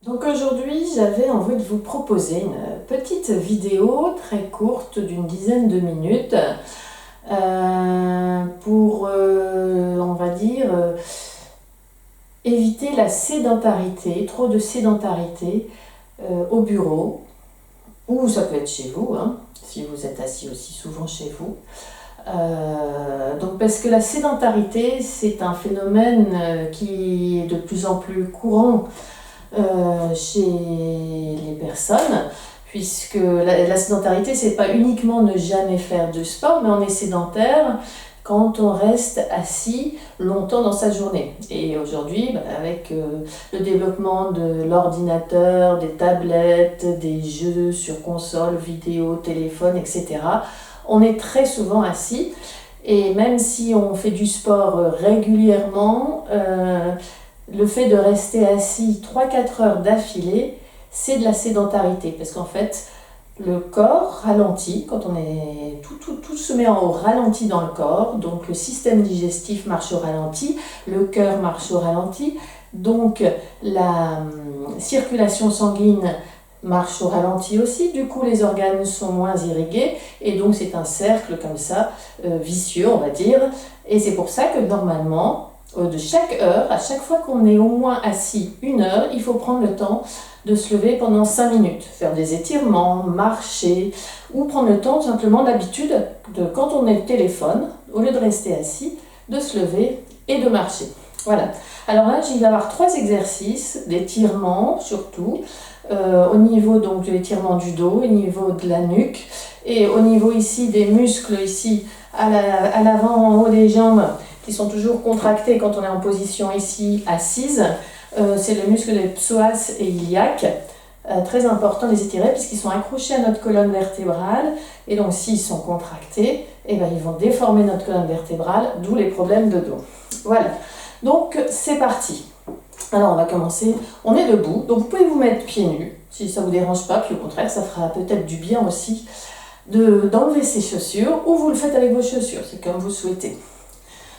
Donc aujourd'hui, j'avais envie de vous proposer une petite vidéo très courte d'une dizaine de minutes pour, on va dire, éviter la sédentarité, trop de sédentarité au bureau, ou ça peut être chez vous, hein, si vous êtes assis aussi souvent chez vous. Donc parce que la sédentarité, c'est un phénomène qui est de plus en plus courant chez les personnes, puisque la sédentarité, c'est pas uniquement ne jamais faire de sport, mais on est sédentaire quand on reste assis longtemps dans sa journée. Et aujourd'hui, avec le développement de l'ordinateur, des tablettes, des jeux sur console, vidéo, téléphone, etc., on est très souvent assis. Et même si on fait du sport régulièrement, le fait de rester assis 3-4 heures d'affilée, c'est de la sédentarité. Parce qu'en fait, le corps ralentit, quand on est tout se met au ralenti dans le corps, donc le système digestif marche au ralenti, le cœur marche au ralenti, donc la circulation sanguine marche au ralenti aussi, du coup les organes sont moins irrigués, et donc c'est un cercle comme ça, vicieux on va dire, et c'est pour ça que normalement, de chaque heure, à chaque fois qu'on est au moins assis 1 heure, il faut prendre le temps de se lever pendant 5 minutes, faire des étirements, marcher, ou prendre le temps simplement d'habitude, quand on est au téléphone, au lieu de rester assis, de se lever et de marcher. Voilà. Alors là, il va y avoir 3 exercices d'étirement surtout, au niveau donc de l'étirement du dos, au niveau de la nuque, et au niveau ici des muscles, ici à l'avant, en haut des jambes, qui sont toujours contractés quand on est en position ici assise. C'est le muscle des psoas et iliaques, très important de les étirer puisqu'ils sont accrochés à notre colonne vertébrale, et donc s'ils sont contractés, eh ben, ils vont déformer notre colonne vertébrale, d'où les problèmes de dos. Voilà, donc c'est parti. Alors on va commencer, on est debout, donc vous pouvez vous mettre pieds nus si ça ne vous dérange pas, puis au contraire ça fera peut-être du bien aussi d'enlever ses chaussures, ou vous le faites avec vos chaussures, c'est comme vous souhaitez.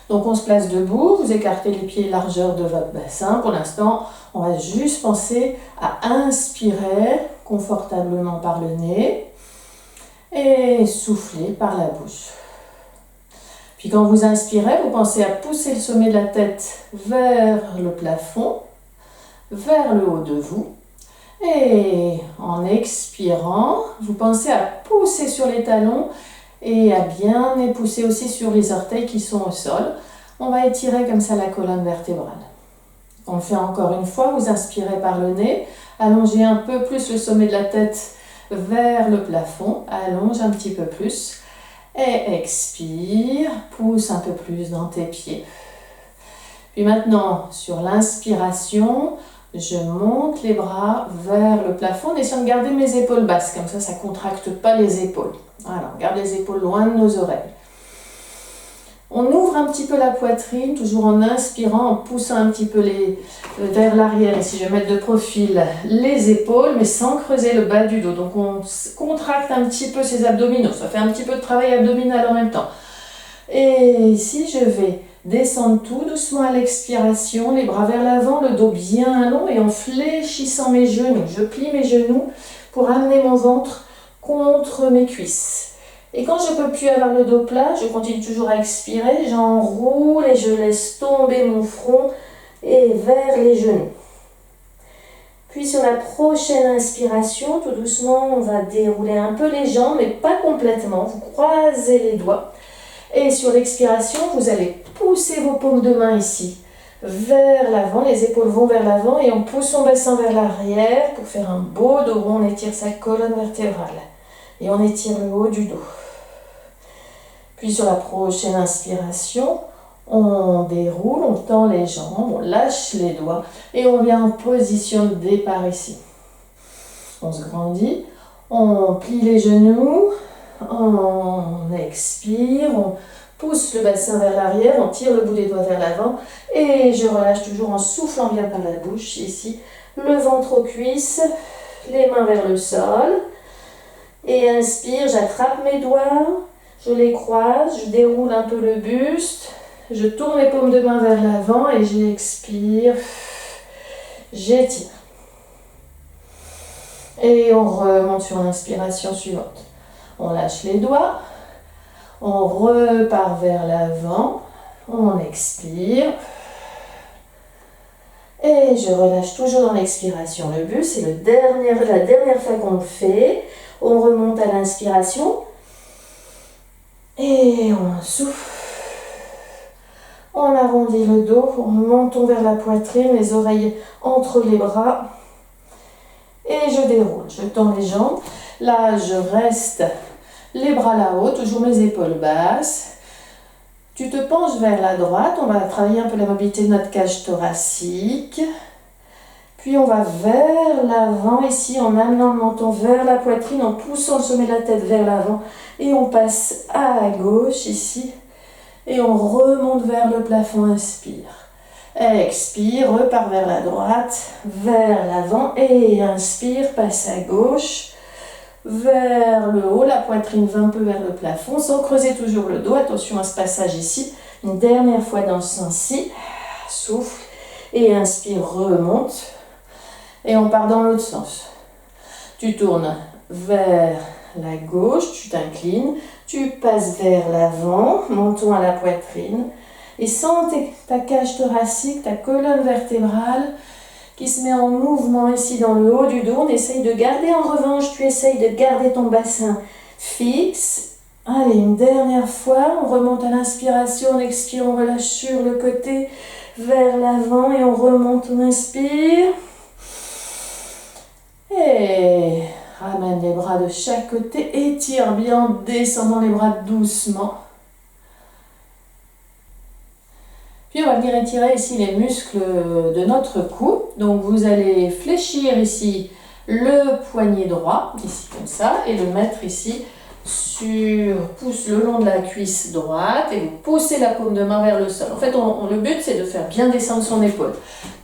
Donc on se place debout, vous écartez les pieds largeur de votre bassin. Pour l'instant, on va juste penser à inspirer confortablement par le nez et souffler par la bouche. Puis quand vous inspirez, vous pensez à pousser le sommet de la tête vers le plafond, vers le haut de vous. Et en expirant, vous pensez à pousser sur les talons et à bien pousser aussi sur les orteils qui sont au sol. On va étirer comme ça la colonne vertébrale. On le fait encore une fois, vous inspirez par le nez, allongez un peu plus le sommet de la tête vers le plafond, allonge un petit peu plus, et expire, pousse un peu plus dans tes pieds. Puis maintenant, sur l'inspiration, je monte les bras vers le plafond en essayant de garder mes épaules basses, comme ça ne contracte pas les épaules. Alors, on garde les épaules loin de nos oreilles. On ouvre un petit peu la poitrine, toujours en inspirant, en poussant un petit peu vers l'arrière. Ici, je vais mettre de profil les épaules, mais sans creuser le bas du dos. Donc, on contracte un petit peu ses abdominaux. Ça fait un petit peu de travail abdominal en même temps. Et ici, je vais descendre tout doucement à l'expiration, les bras vers l'avant, le dos bien long, et en fléchissant mes genoux. Je plie mes genoux pour amener mon ventre contre mes cuisses. Et quand je ne peux plus avoir le dos plat, je continue toujours à expirer, j'enroule et je laisse tomber mon front et vers les genoux. Puis sur la prochaine inspiration, tout doucement, on va dérouler un peu les jambes, mais pas complètement. Vous croisez les doigts. Et sur l'expiration, vous allez pousser vos paumes de main ici vers l'avant, les épaules vont vers l'avant et on pousse son bassin vers l'arrière pour faire un beau dos rond. On étire sa colonne vertébrale et on étire le haut du dos. Puis sur la prochaine inspiration, on déroule, on tend les jambes, on lâche les doigts et on vient en position de départ ici. On se grandit, on plie les genoux, on expire, on pousse le bassin vers l'arrière, on tire le bout des doigts vers l'avant et je relâche toujours en soufflant bien par la bouche ici. Le ventre aux cuisses, les mains vers le sol et inspire, j'attrape mes doigts, je les croise, je déroule un peu le buste, je tourne les paumes de main vers l'avant et j'expire, j'étire. Et on remonte sur l'inspiration suivante. On lâche les doigts. On repart vers l'avant. On expire. Et je relâche toujours dans l'expiration. Le but, c'est la dernière fois qu'on le fait. On remonte à l'inspiration. Et on souffle. On arrondit le dos. On monte vers la poitrine, les oreilles entre les bras. Et je déroule. Je tends les jambes. Là, je reste les bras là-haut, toujours mes épaules basses. Tu te penches vers la droite, on va travailler un peu la mobilité de notre cage thoracique. Puis on va vers l'avant ici en amenant le menton vers la poitrine, en poussant le sommet de la tête vers l'avant. Et on passe à gauche ici. Et on remonte vers le plafond, inspire. Expire, repart vers la droite, vers l'avant. Et inspire, passe à gauche. Vers le haut, la poitrine va un peu vers le plafond, sans creuser toujours le dos. Attention à ce passage ici. Une dernière fois dans ce sens-ci. Souffle et inspire, remonte. Et on part dans l'autre sens. Tu tournes vers la gauche, tu t'inclines, tu passes vers l'avant, menton à la poitrine. Et sens ta cage thoracique, ta colonne vertébrale qui se met en mouvement ici dans le haut du dos. On essaye de garder, en revanche, tu essayes de garder ton bassin fixe. Allez, une dernière fois, on remonte à l'inspiration, on expire, on relâche sur le côté, vers l'avant et on remonte, on inspire. Et ramène les bras de chaque côté, étire bien en descendant les bras doucement. Puis on va venir étirer ici les muscles de notre cou. Donc vous allez fléchir ici le poignet droit, ici comme ça, et le mettre ici pousse le long de la cuisse droite et vous poussez la paume de main vers le sol. En fait, le but c'est de faire bien descendre son épaule.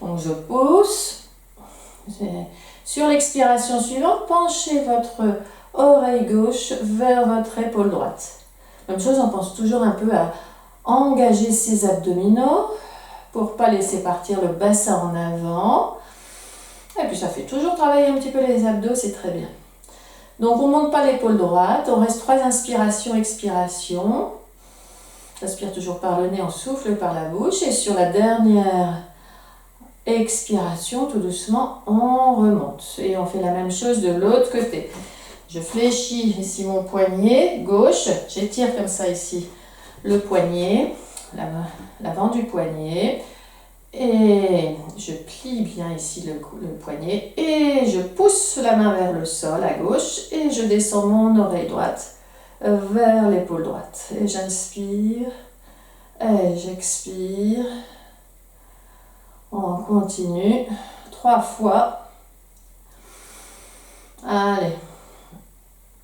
Donc je pousse. Sur l'expiration suivante, penchez votre oreille gauche vers votre épaule droite. Même chose, on pense toujours un peu à engager ses abdominaux pour ne pas laisser partir le bassin en avant. Et puis ça fait toujours travailler un petit peu les abdos, c'est très bien. Donc on ne monte pas l'épaule droite, on reste 3 inspirations, expirations. J'aspire toujours par le nez, on souffle par la bouche. Et sur la dernière expiration, tout doucement, on remonte. Et on fait la même chose de l'autre côté. Je fléchis ici mon poignet gauche, j'étire comme ça ici le poignet, l'avant du poignet, et je plie bien ici le poignet, et je pousse la main vers le sol à gauche, et je descends mon oreille droite vers l'épaule droite. Et j'inspire, et j'expire. On continue 3 fois. Allez.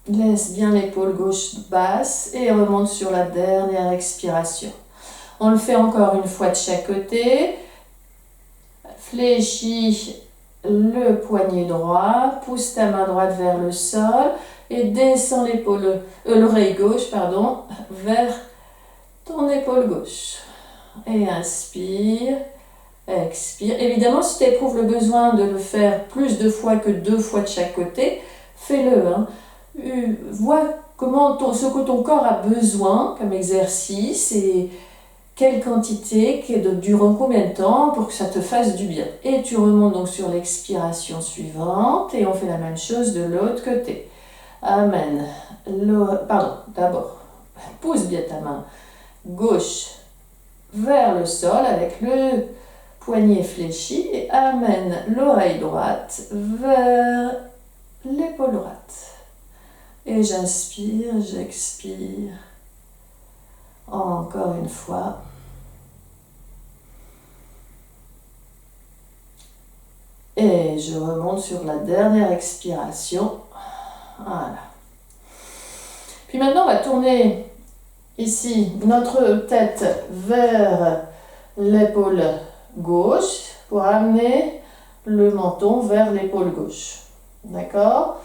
Laisse bien l'épaule gauche basse et remonte sur la dernière expiration. On le fait encore une fois de chaque côté. Fléchis le poignet droit, pousse ta main droite vers le sol et descends l'oreille gauche vers ton épaule gauche. Et inspire, expire. Évidemment, si tu éprouves le besoin de le faire plus de fois que 2 fois de chaque côté, fais-le. Vois ce que ton corps a besoin comme exercice et quelle quantité, durant combien de temps pour que ça te fasse du bien. Et tu remontes donc sur l'expiration suivante et on fait la même chose de l'autre côté. Amène, d'abord, pousse bien ta main gauche vers le sol avec le poignet fléchi et amène l'oreille droite vers l'épaule droite. Et j'inspire, j'expire. Encore une fois. Et je remonte sur la dernière expiration. Voilà. Puis maintenant, on va tourner ici notre tête vers l'épaule gauche pour amener le menton vers l'épaule gauche. D'accord ?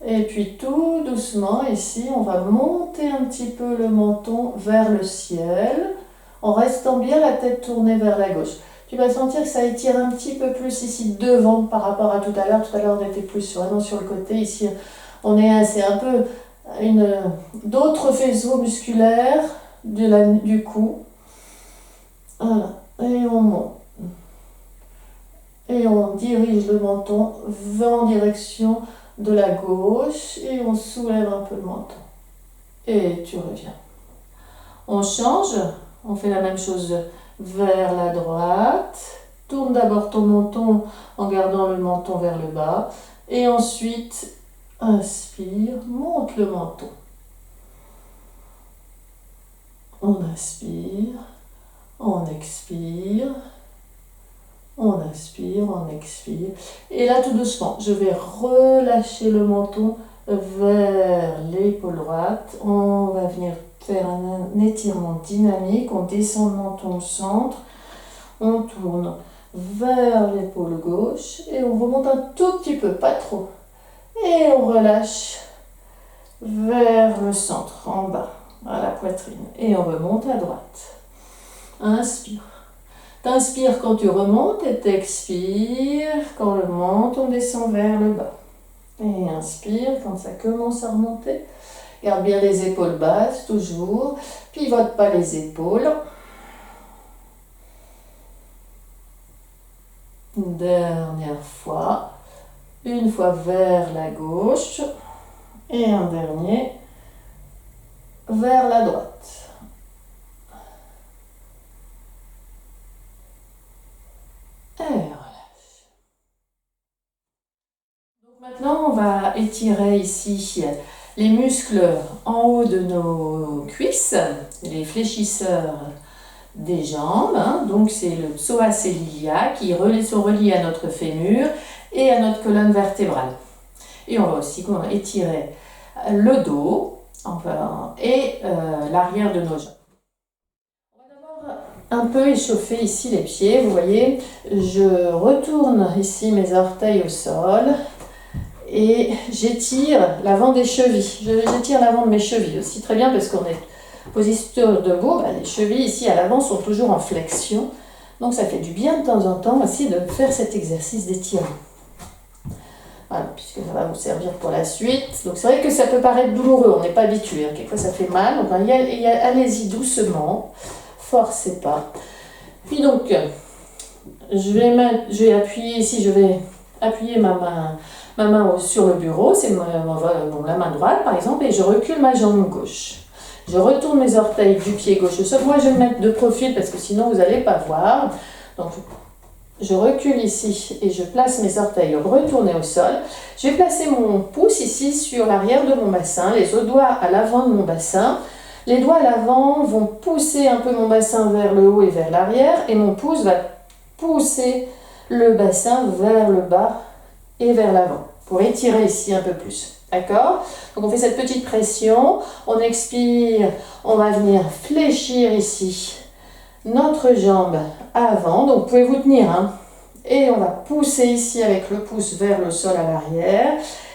Et puis tout doucement, ici, on va monter un petit peu le menton vers le ciel, en restant bien la tête tournée vers la gauche. tu vas sentir que ça étire un petit peu plus ici devant par rapport à tout à l'heure. Tout à l'heure, on était plus vraiment sur le côté. Ici, c'est un peu d'autres faisceaux musculaires du cou. Voilà. Et on monte. Et on dirige le menton en direction de la gauche et on soulève un peu le menton. Et tu reviens. On change, on fait la même chose vers la droite. Tourne d'abord ton menton en gardant le menton vers le bas. Et ensuite, inspire, monte le menton. On inspire, on expire. On inspire, on expire. Et là, tout doucement, je vais relâcher le menton vers l'épaule droite. On va venir faire un étirement dynamique. On descend le menton au centre. On tourne vers l'épaule gauche. Et on remonte un tout petit peu, pas trop. Et on relâche vers le centre, en bas, à la poitrine. Et on remonte à droite. Inspire. T'inspires quand tu remontes et t'expires quand le menton descend vers le bas. Et inspire quand ça commence à remonter. Garde bien les épaules basses, toujours. Pivote pas les épaules. Une dernière fois. Une fois vers la gauche. Et un dernier vers la droite. Et relâche. Donc maintenant, on va étirer ici les muscles en haut de nos cuisses, les fléchisseurs des jambes. Donc c'est le psoas et l'ilia qui sont reliés à notre fémur et à notre colonne vertébrale. Et on va aussi étirer le dos et l'arrière de nos jambes. Un peu échauffer ici les pieds, vous voyez, je retourne ici mes orteils au sol et j'étire l'avant des chevilles. J'étire l'avant de mes chevilles aussi très bien parce qu'on est position debout, les chevilles ici à l'avant sont toujours en flexion, donc ça fait du bien de temps en temps aussi de faire cet exercice d'étirement. Voilà, puisque ça va vous servir pour la suite. Donc c'est vrai que ça peut paraître douloureux, on n'est pas habitué, quelquefois ça fait mal, donc allez-y doucement. Forcez pas. Puis donc, je vais appuyer ici, je vais appuyer ma main sur le bureau, c'est la main droite par exemple, et je recule ma jambe gauche. Je retourne mes orteils du pied gauche au sol. Moi, je vais me mettre de profil parce que sinon vous n'allez pas voir. Donc, je recule ici et je place mes orteils retournés au sol. Je vais placer mon pouce ici sur l'arrière de mon bassin, les autres doigts à l'avant de mon bassin. Les doigts à l'avant vont pousser un peu mon bassin vers le haut et vers l'arrière et mon pouce va pousser le bassin vers le bas et vers l'avant pour étirer ici un peu plus. D'accord? Donc on fait cette petite pression, on expire, on va venir fléchir ici notre jambe avant. Donc vous pouvez vous tenir et on va pousser ici avec le pouce vers le sol à l'arrière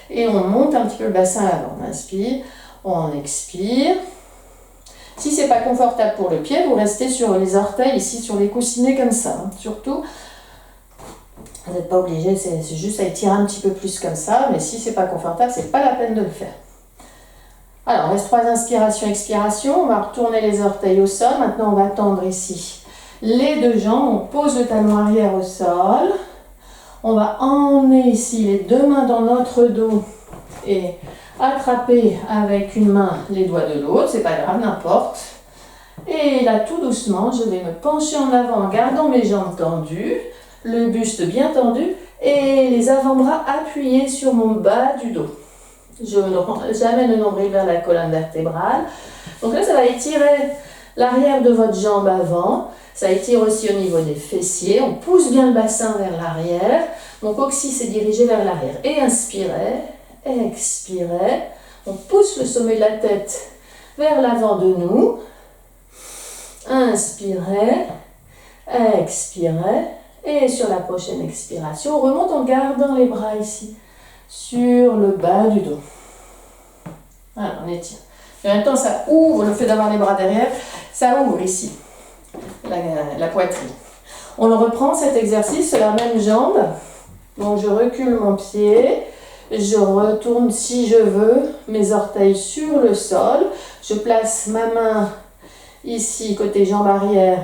et on monte un petit peu le bassin à l'avant. On inspire, on expire. Si ce n'est pas confortable pour le pied, vous restez sur les orteils, ici sur les coussinets comme ça. Surtout, vous n'êtes pas obligé, c'est juste à étirer un petit peu plus comme ça, mais si ce n'est pas confortable, ce n'est pas la peine de le faire. Alors, on reste 3 inspirations, expirations. On va retourner les orteils au sol. Maintenant, on va tendre ici les 2 jambes. On pose le talon arrière au sol. On va emmener ici les 2 mains dans notre dos et attraper avec une main les doigts de l'autre, c'est pas grave, n'importe. Et là, tout doucement, je vais me pencher en avant en gardant mes jambes tendues, le buste bien tendu et les avant-bras appuyés sur mon bas du dos. Je ne rentre jamais le nombril vers la colonne vertébrale. Donc là, ça va étirer l'arrière de votre jambe avant. Ça étire aussi au niveau des fessiers. On pousse bien le bassin vers l'arrière. Mon coccyx est dirigé vers l'arrière. Et inspirez. Expirez, on pousse le sommet de la tête vers l'avant de nous. Inspirez, expirez et sur la prochaine expiration, on remonte en gardant les bras ici sur le bas du dos. Voilà, on étire. Et en même temps, ça ouvre, le fait d'avoir les bras derrière, ça ouvre ici la poitrine. On le reprend cet exercice sur la même jambe. Donc je recule mon pied, je retourne si je veux mes orteils sur le sol. Je place ma main ici côté jambe arrière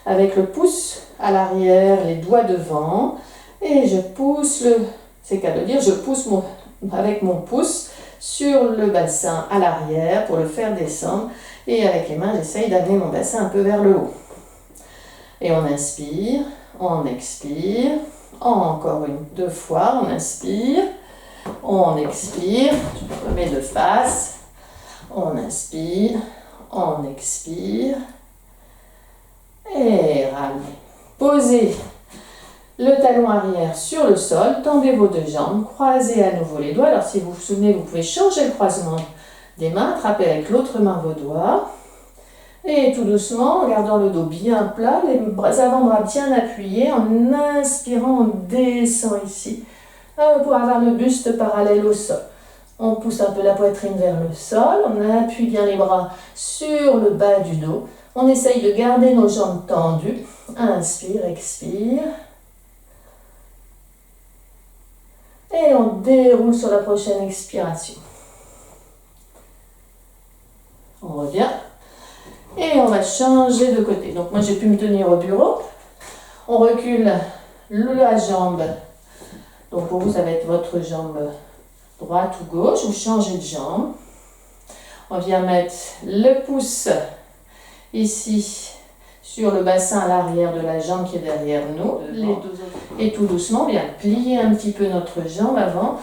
avec le pouce à l'arrière, les doigts devant. Et je pousse c'est qu'à le dire, je pousse avec mon pouce sur le bassin à l'arrière pour le faire descendre. Et avec les mains, j'essaye d'amener mon bassin un peu vers le haut. Et on inspire, on expire. Encore deux fois, on inspire, on expire. Je remets de face. On inspire, on expire. Et ramenez. Posez le talon arrière sur le sol, tendez vos deux jambes, croisez à nouveau les doigts. Alors si vous vous souvenez, vous pouvez changer le croisement des mains, attrapez avec l'autre main vos doigts. Et tout doucement, en gardant le dos bien plat, les avant-bras bien appuyés, en inspirant, on descend ici pour avoir le buste parallèle au sol. On pousse un peu la poitrine vers le sol, on appuie bien les bras sur le bas du dos. On essaye de garder nos jambes tendues. Inspire, expire. Et on déroule sur la prochaine expiration. On revient. Et on va changer de côté. Donc moi j'ai pu me tenir au bureau. On recule la jambe. Donc pour vous ça va être votre jambe droite ou gauche. Vous changez de jambe. On vient mettre le pouce ici sur le bassin à l'arrière de la jambe qui est derrière nous. Et tout doucement, on vient plier un petit peu notre jambe avant.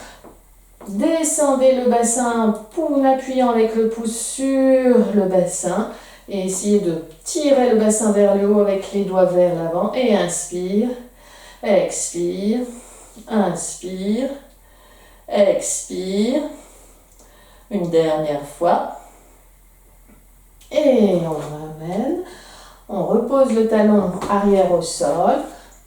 Descendez le bassin en appuyant avec le pouce sur le bassin. Et essayez de tirer le bassin vers le haut avec les doigts vers l'avant. Et inspire, expire, inspire, expire. Une dernière fois. Et on ramène. On repose le talon arrière au sol.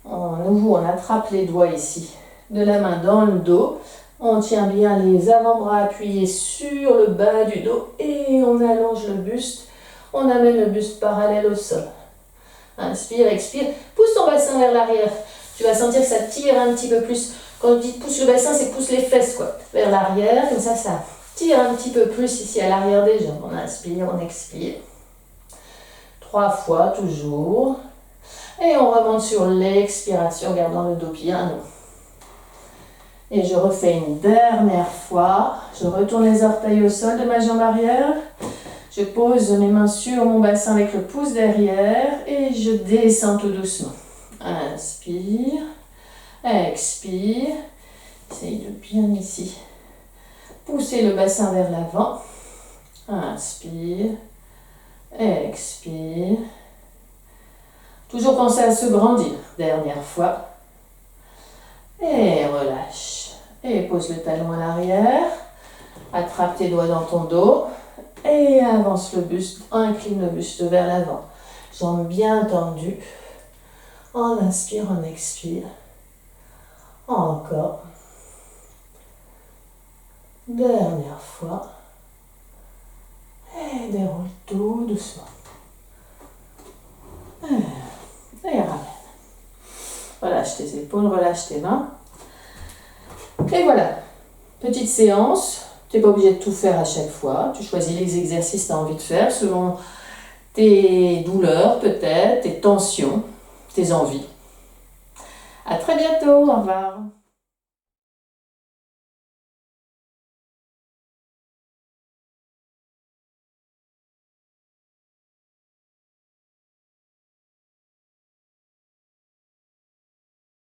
Nouveau, on attrape les doigts ici de la main dans le dos. On tient bien les avant-bras appuyés sur le bas du dos. Et on allonge le buste. On amène le buste parallèle au sol. Inspire, expire. Pousse ton bassin vers l'arrière. Tu vas sentir que ça tire un petit peu plus. Quand on dit pousse le bassin, c'est pousse les fesses quoi, vers l'arrière. Comme ça tire un petit peu plus ici à l'arrière des jambes. On inspire, on expire. 3 fois toujours. Et on remonte sur l'expiration, gardant le dos bien haut. Et je refais une dernière fois. Je retourne les orteils au sol de ma jambe arrière. Je pose mes mains sur mon bassin avec le pouce derrière et je descends tout doucement. Inspire, expire. Essaye de bien ici pousser le bassin vers l'avant. Inspire, expire. Toujours penser à se grandir. Dernière fois. Et relâche. Et pose le talon à l'arrière. Attrape tes doigts dans ton dos. Et avance le buste, incline le buste vers l'avant. Jambes bien tendues. On inspire, on expire. Encore. Dernière fois. Et déroule tout doucement. Et ramène. Relâche tes épaules, relâche tes mains. Et voilà. Petite séance. Tu n'es pas obligé de tout faire à chaque fois. Tu choisis les exercices que tu as envie de faire selon tes douleurs peut-être, tes tensions, tes envies. À très bientôt. Au revoir.